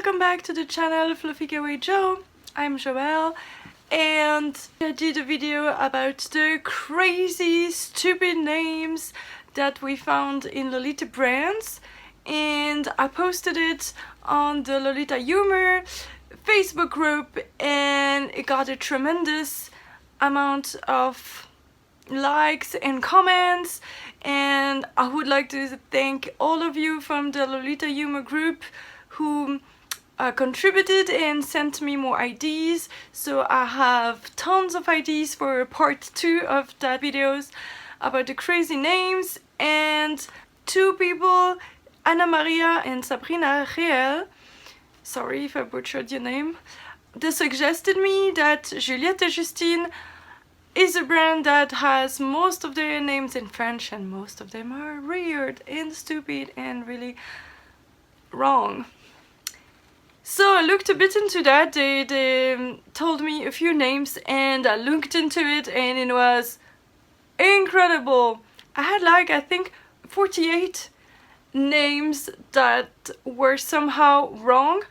welcome back to the channel Fluffy Kawaii Joe. I'm Joelle and I did a video about the crazy stupid names that we found in Lolita brands, and I posted it on the Lolita Humor Facebook group and it got a tremendous amount of likes and comments, and I would like to thank all of you from the Lolita Humor group who contributed and sent me more ideas. So I have tons of ideas for part 2 of that videos about the crazy names, and 2 people, Ana Maria and Sabrina Riel, sorry if I butchered your name, they suggested me that Juliette and Justine is a brand that has most of their names in French, and most of them are weird and stupid and really wrong. So I looked a bit into that. They told me a few names and I looked into it and it was incredible. I had like, I think, 48 names that were somehow wrong,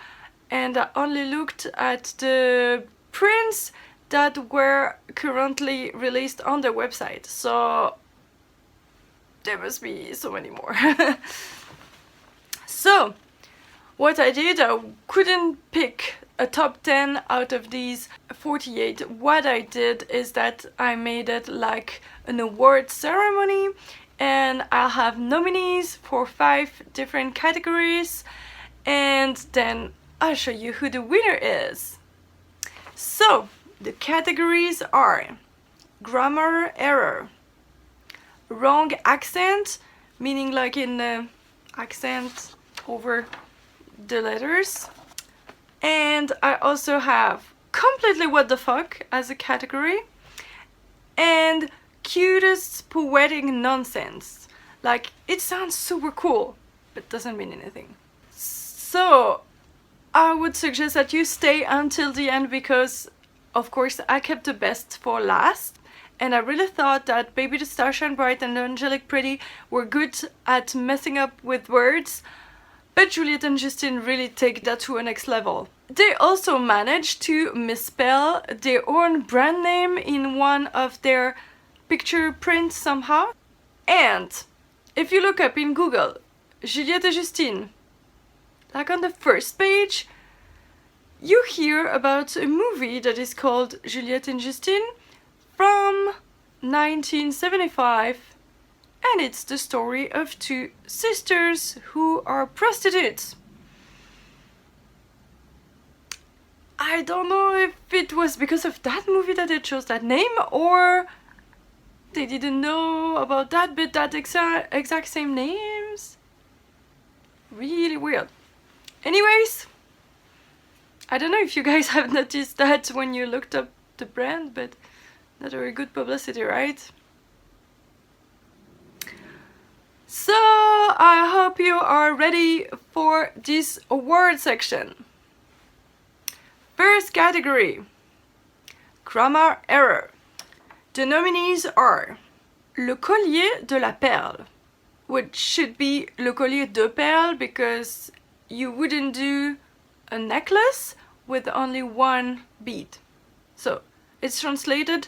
and I only looked at the prints that were currently released on their website, so there must be so many more. So what I did, I couldn't pick a top 10 out of these 48. What I did is that I made it like an award ceremony, and I'll have nominees for 5 different categories, and then I'll show you who the winner is. So the categories are grammar error, wrong accent, meaning like in the accent over the letters, and I also have completely what the fuck as a category, and cutest poetic nonsense. Like, it sounds super cool but doesn't mean anything. So I would suggest that you stay until the end, because of course I kept the best for last, and I really thought that Baby the Star Shine Bright and Angelic Pretty were good at messing up with words, but Juliette and Justine really take that to a next level. They also managed to misspell their own brand name in one of their picture prints somehow. And if you look up in Google Juliette and Justine, like on the first page, you hear about a movie that is called Juliette and Justine from 1975, and it's the story of 2 sisters who are prostitutes. I don't know if it was because of that movie that they chose that name, or they didn't know about that, but that exact same names. Really weird. Anyways, I don't know if you guys have noticed that when you looked up the brand, but not very good publicity, right? So I hope you are ready for this award section. First category, grammar error. The nominees are Le Collier de la Perle, which should be Le Collier de Perle, because you wouldn't do a necklace with only one bead. So it's translated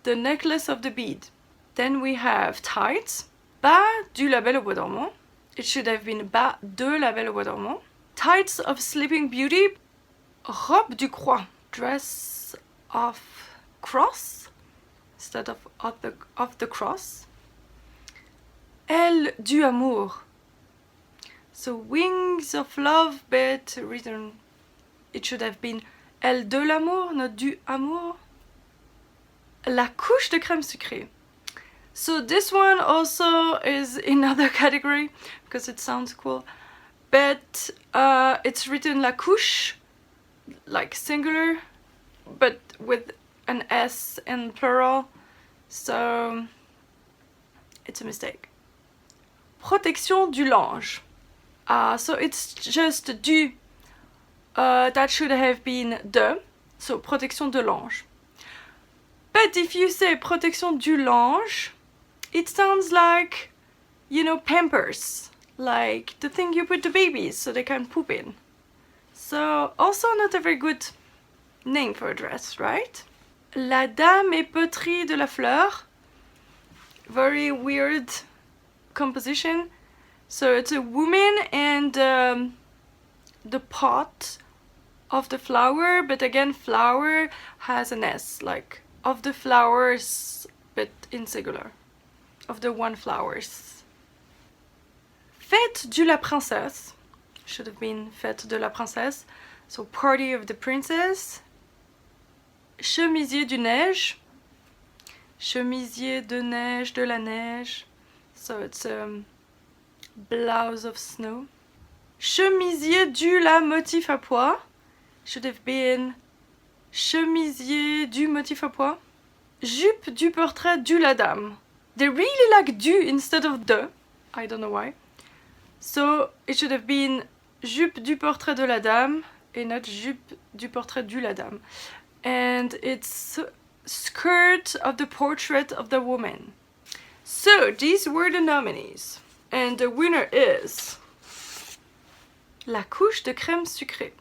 the necklace of the bead. Then we have tights, Bas du La Belle au Bois dormant. It should have been Bas de la Belle au Bois dormant. Tights of Sleeping Beauty, Robe du Croix, dress of cross instead of the cross. Aile du Amour, so wings of love, but written, it should have been Aile de l'amour, not du amour. La couche de crème sucrée. So this one also is another category because it sounds cool, but it's written la couche, like singular, but with an S in plural, so it's a mistake. Protection du linge. So it's just du, that should have been de, so protection de linge. But if you say protection du linge, it sounds like, you know, Pampers, like the thing you put the babies so they can poop in. So So also not a very good name for a dress, right? La dame épeautrée de la fleur. Very weird composition. So it's a woman and the pot of the flower, but again flower has an S, like of the flowers but in singular, of the one flowers. Fête de la princesse, should have been Fête de la princesse, so party of the princess. Chemisier du neige, chemisier de neige, de la neige, so it's blouse of snow. Chemisier du la motif à pois, should have been chemisier du motif à pois. Jupe du portrait du la dame. They really like du instead of de, I don't know why. So it should have been jupe du portrait de la dame and not jupe du portrait du la dame. And it's skirt of the portrait of the woman. So these were the nominees. And the winner is La couche de crème sucrée.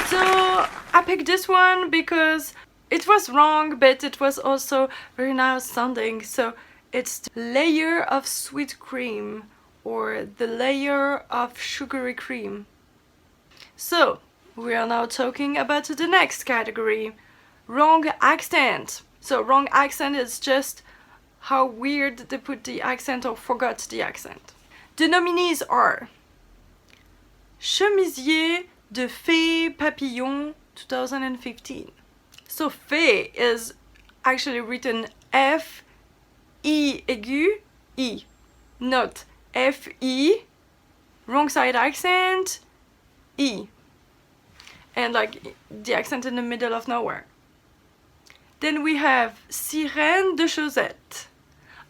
So I picked this one because it was wrong, but it was also very nice sounding. So it's the layer of sweet cream or the layer of sugary cream. So we are now talking about the next category, wrong accent. So wrong accent is just how weird they put the accent or forgot the accent. The nominees are Chemisier de Fée Papillon 2015. So Fée is actually written F-E aigu E, not F-E, wrong side accent, E. And like the accent in the middle of nowhere. Then we have Sirène de Chaussette.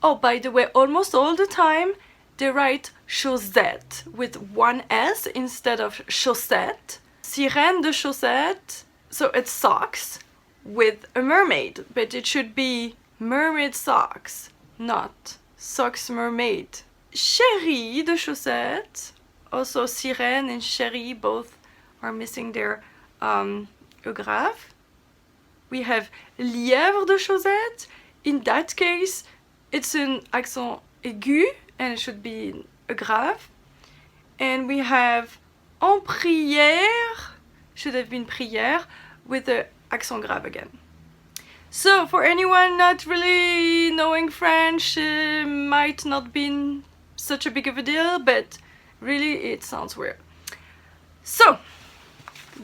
Oh, by the way, almost all the time they write chaussette with one S instead of chaussette. Sirène de Chaussette, so it's socks with a mermaid, but it should be mermaid socks, not socks mermaid. Chérie de Chaussette, also Sirène and Chérie both are missing their grave. We have Lièvre de Chaussette. In that case, it's an accent aigu and it should be a grave. And we have En prière, should have been prière, with the accent grave again. So for anyone not really knowing French, might not be such a big of a deal, but really it sounds weird. So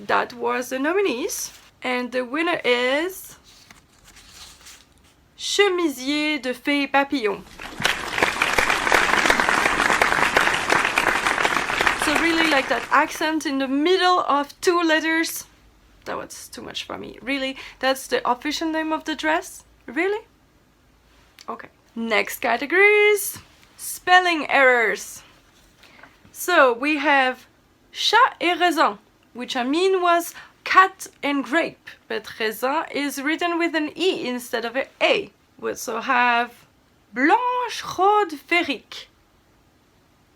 that was the nominees, and the winner is Chemisier de Fée Papillon. So really like that accent in the middle of two letters. That was too much for me. Really? That's the official name of the dress? Really? Okay. Next categories. Spelling errors. So we have chat et raisin, which I mean was cat and grape, but raisin is written with an E instead of an A. We also have blanche rode féerique.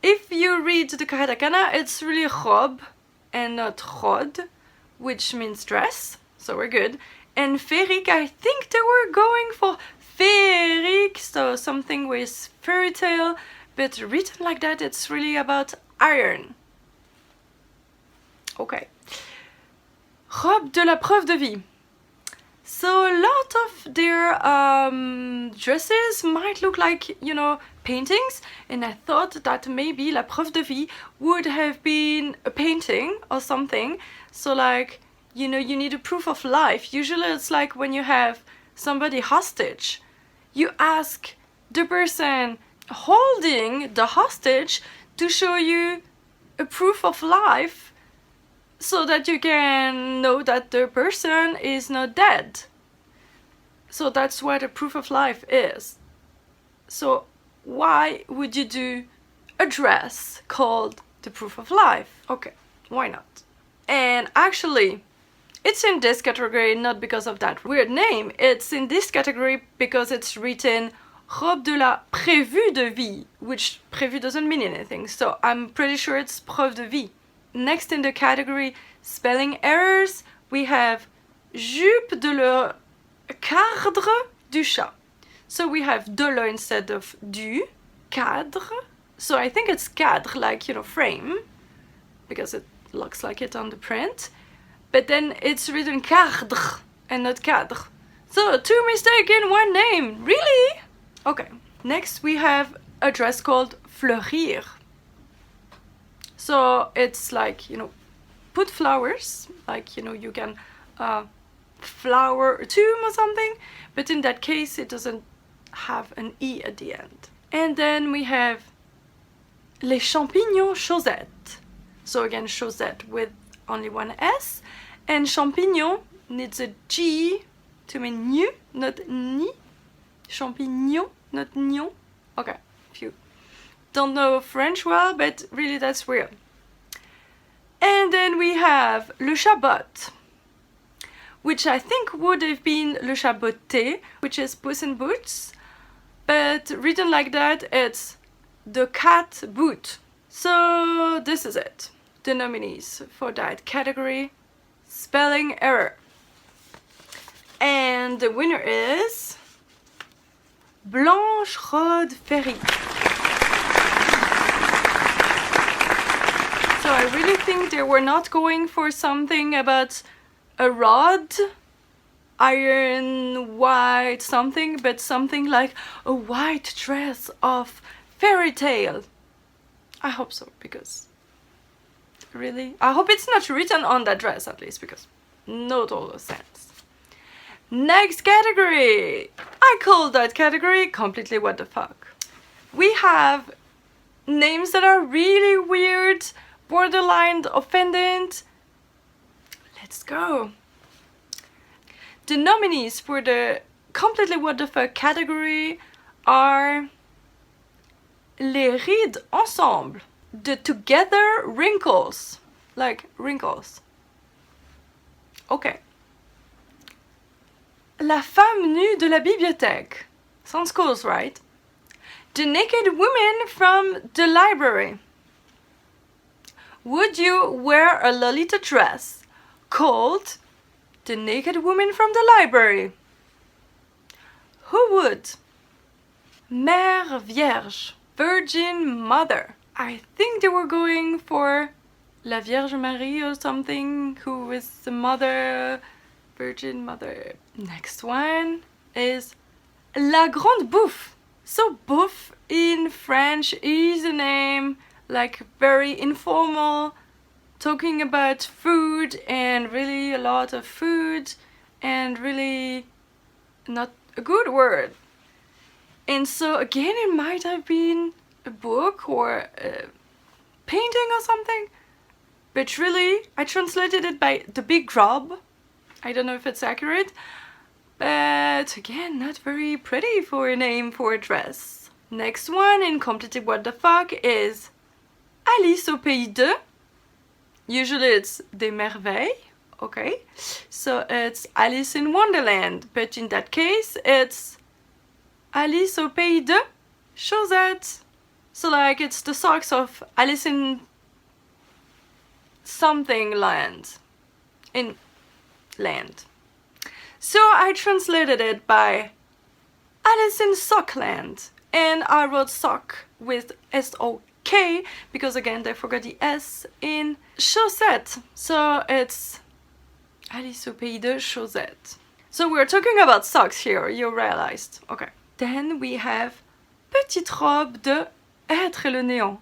If you read the katakana, it's really robe and not rode, which means dress, so we're good. And féerique, I think they were going for féerique, so something with fairy tale, but written like that, it's really about iron. Okay. Robe de la preuve de vie. So a lot of their dresses might look like, you know, paintings, and I thought that maybe la preuve de vie would have been a painting or something. So like, you know, you need a proof of life. Usually it's like when you have somebody hostage, you ask the person holding the hostage to show you a proof of life so that you can know that the person is not dead. So that's what a proof of life is. So why would you do a dress called the proof of life? Okay, why not? And actually, it's in this category not because of that weird name. It's in this category because it's written robe de la prévue de vie, which prévue doesn't mean anything, so I'm pretty sure it's preuve de vie. Next in the category spelling errors, we have jupe de le cadre du chat. So we have de le instead of du, cadre. So I think it's cadre, like, you know, frame, because it looks like it on the print. But then it's written cadre and not cadre. So 2 mistakes in one name, really? Okay, next we have a dress called fleurir. So it's like, you know, put flowers, like, you know, you can flower a tomb or something, but in that case it doesn't have an E at the end. And then we have les champignons chaussettes. So again, chaussette with only one S, and champignon needs a G to mean new, not ni. Champignon, not gnon. Okay, if you don't know French well, but really that's weird. And then we have le chabot, which I think would have been le chaboté, which is Puss in Boots, but written like that, it's the cat boot. So this is it, the nominees for that category, spelling error. And the winner is Blanche Rode Ferry. So I really think they were not going for something about a rod, iron, white, something, but something like a white dress of fairy tale. I hope so, because really, I hope it's not written on that dress at least, because no total sense. Next category! I call that category completely what the fuck. We have names that are really weird, borderline offended. Let's go. The nominees for the completely what the fuck category are les rides ensemble, the together wrinkles, like wrinkles. Okay. La femme nue de la bibliothèque. Sounds cool, right? The naked woman from the library. Would you wear a Lolita dress called the naked woman from the library? Who would? Mère Vierge, Virgin Mother. I think they were going for La Vierge Marie or something, who is the mother, Virgin Mother. Next one is La Grande Bouffe. So bouffe in French is a name like very informal, talking about food and really a lot of food and really not a good word. And so again, it might have been a book or a painting or something, but really I translated it by the big grub. I don't know if it's accurate, but again, not very pretty for a name for a dress. Next one in completely what the fuck is Alice au Pays de. Usually it's Des Merveilles, okay? So it's Alice in Wonderland, but in that case it's Alice au Pays de Chaussettes. So like it's the socks of Alice in something land. In land. So I translated it by Alice in Sockland, and I wrote sock with S-O-K because again they forgot the S in chaussette. So it's Alice au Pays de Chaussettes. So we're talking about socks here, you realized. Okay. Then we have Petite robe de Être le néant.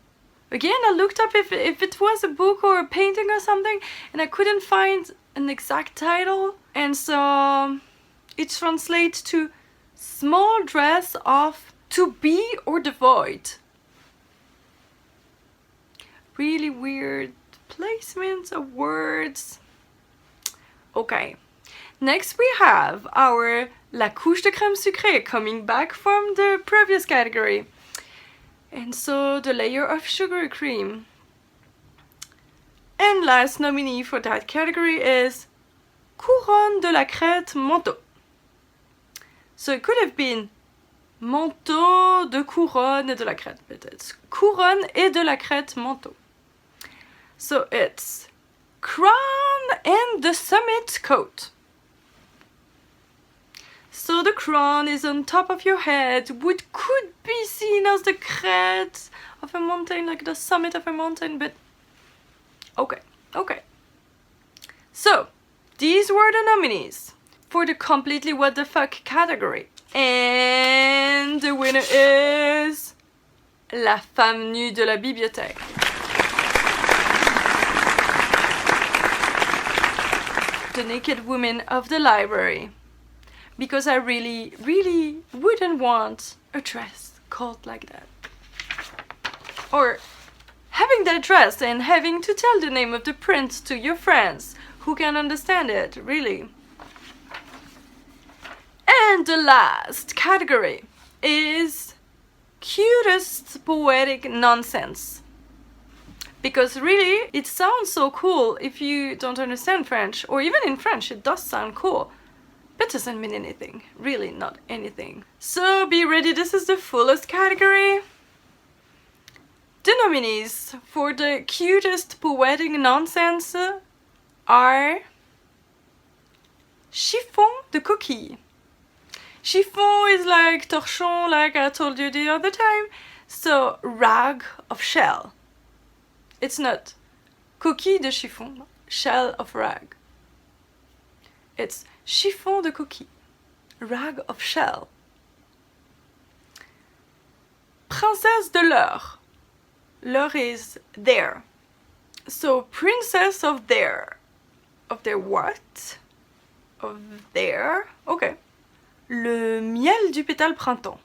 Again, I looked up if it was a book or a painting or something, and I couldn't find an exact title, and so it translates to small dress of to be or devoid. Really weird placements of words. Okay, next we have our La couche de crème sucrée, coming back from the previous category. And so the layer of sugar cream. And last nominee for that category is Couronne de la crête manteau. So it could have been manteau de couronne et de la crête, but it's couronne et de la crête manteau. So it's crown and the summit coat. So the crown is on top of your head, which could be seen as the crête of a mountain, like the summit of a mountain, but okay. So, these were the nominees for the completely what the fuck category. And the winner is La femme nue de la bibliothèque. The naked woman of the library. Because I really, really wouldn't want a dress called like that. Or having that dress and having to tell the name of the prince to your friends who can understand it, really. And the last category is cutest poetic nonsense. Because really, it sounds so cool if you don't understand French, or even in French, it does sound cool. But doesn't mean anything, really not anything. So be ready, this is the fullest category. The nominees for the cutest poetic nonsense are chiffon de coquille. Chiffon is like torchon, like I told you the other time. So rag of shell. It's not coquille de chiffon, shell of rag. It's chiffon de coquille, rag of shell. Princesse de l'heure. L'heure is there. So princess of there. Of their what? Of there. Okay. Le miel du pétale printemps.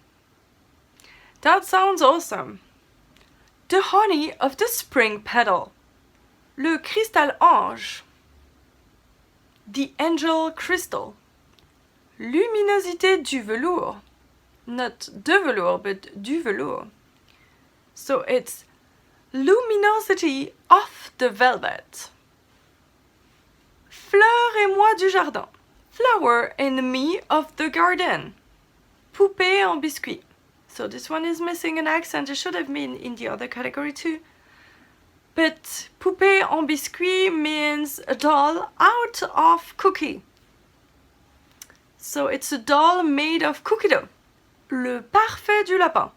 That sounds awesome. The honey of the spring petal. Le cristal ange. The angel crystal. Luminosité du velours. Not de velours, but du velours. So it's luminosity of the velvet. Fleur et moi du jardin. Flower and me of the garden. Poupée en biscuit. So this one is missing an accent. It should have been in the other category too. But poupée en biscuit means a doll out of cookie. So it's a doll made of cookie dough. Le parfait du lapin.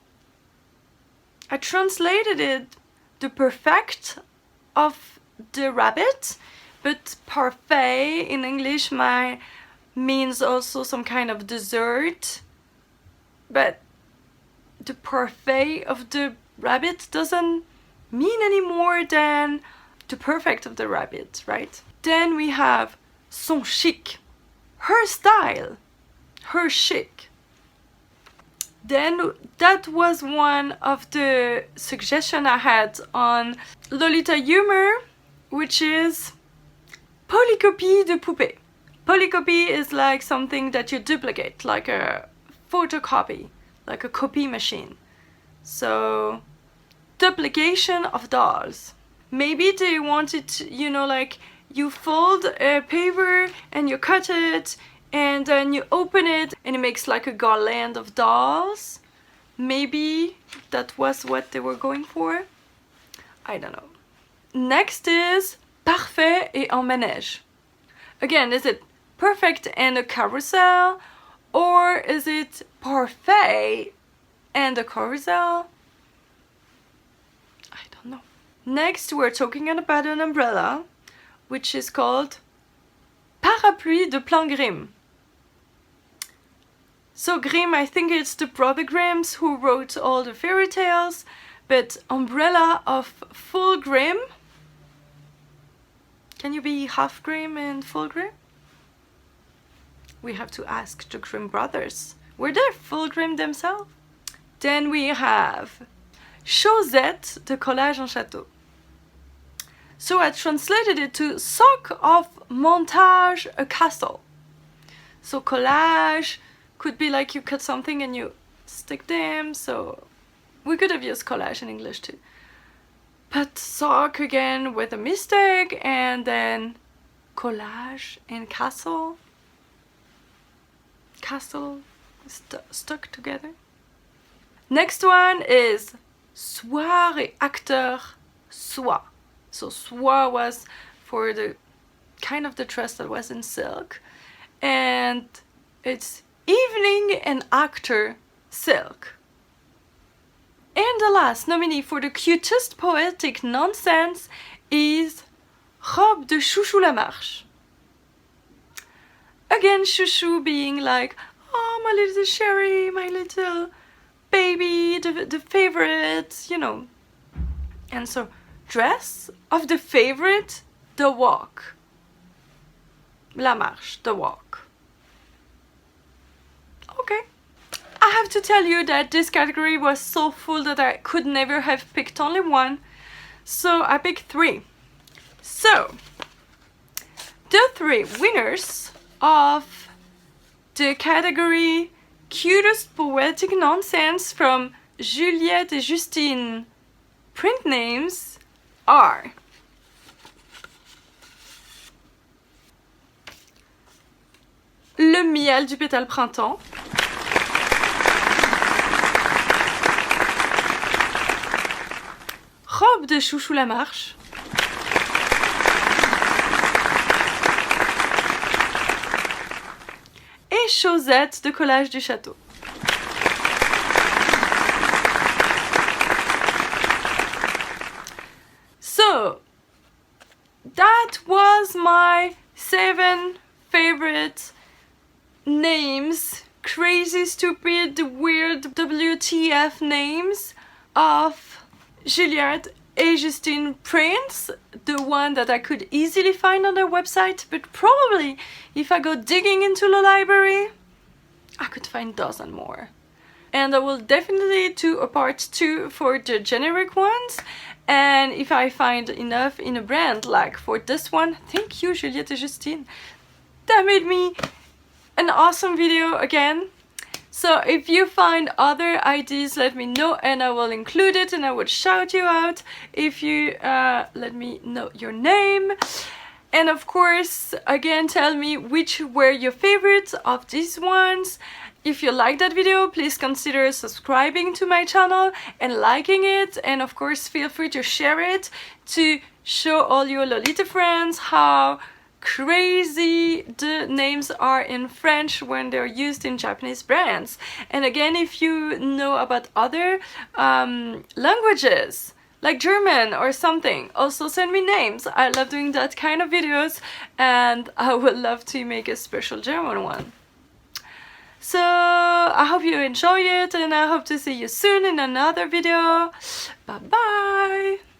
I translated it the perfect of the rabbit, but parfait in English means also some kind of dessert. But the parfait of the rabbit doesn't mean any more than the perfect of the rabbit, right? Then we have son chic, her style, her chic. Then that was one of the suggestions I had on Lolita Humor, which is polycopie de poupée. Polycopie is like something that you duplicate, like a photocopy, like a copy machine. So duplication of dolls. Maybe they wanted, you know, like you fold a paper and you cut it and then you open it and it makes like a garland of dolls. Maybe that was what they were going for. I don't know. Next is parfait et en manège. Again, is it perfect and a carousel, or is it parfait and a carousel? I don't know. Next, we're talking about an umbrella, which is called parapluie de plan Grimm. So Grimm, I think it's the brother Grimms who wrote all the fairy tales, but umbrella of full Grimm. Can you be half Grimm and full Grimm? We have to ask the Grimm brothers. Were they full Grimm themselves? Then we have chaussette de collage en château. So I translated it to sock of montage a castle. So collage could be like you cut something and you stick them. So we could have used collage in English too. But sock again with a mistake, and then collage and castle. Castle stuck together. Next one is soirée acteur soie. So soie was for the kind of the dress that was in silk, and it's evening and actor silk. And the last nominee for the cutest poetic nonsense is robe de chouchou la marche. Again, chouchou being like, oh, my little Sherry, my little baby, the favorite, you know. And so, dress of the favorite, the walk. La marche, the walk. Okay. I have to tell you that this category was so full that I could never have picked only one. So I picked 3. So, the 3 winners of the category Cutest Poetic Nonsense from Juliette and Justine print names are Le miel du pétale printemps, Robe de chouchou la marche, et Chaussettes de collage du château. So, that was my 7 favorite names, crazy, stupid, weird WTF names of Juliette and Justine prints, the one that I could easily find on their website, but probably if I go digging into the library, I could find dozen more. And I will definitely do a part 2 for the generic ones, and if I find enough in a brand, like for this one, thank you Juliette and Justine, that made me an awesome video again. So if you find other ideas, let me know and I will include it and I will shout you out if you let me know your name. And of course, again, tell me which were your favorites of these ones. If you like that video, please consider subscribing to my channel and liking it. And of course, feel free to share it to show all your Lolita friends how crazy the names are in French when they're used in Japanese brands. And again, if you know about other languages like German or something, also send me names. I love doing that kind of videos and I would love to make a special German one. So I hope you enjoy it and I hope to see you soon in another video. Bye bye!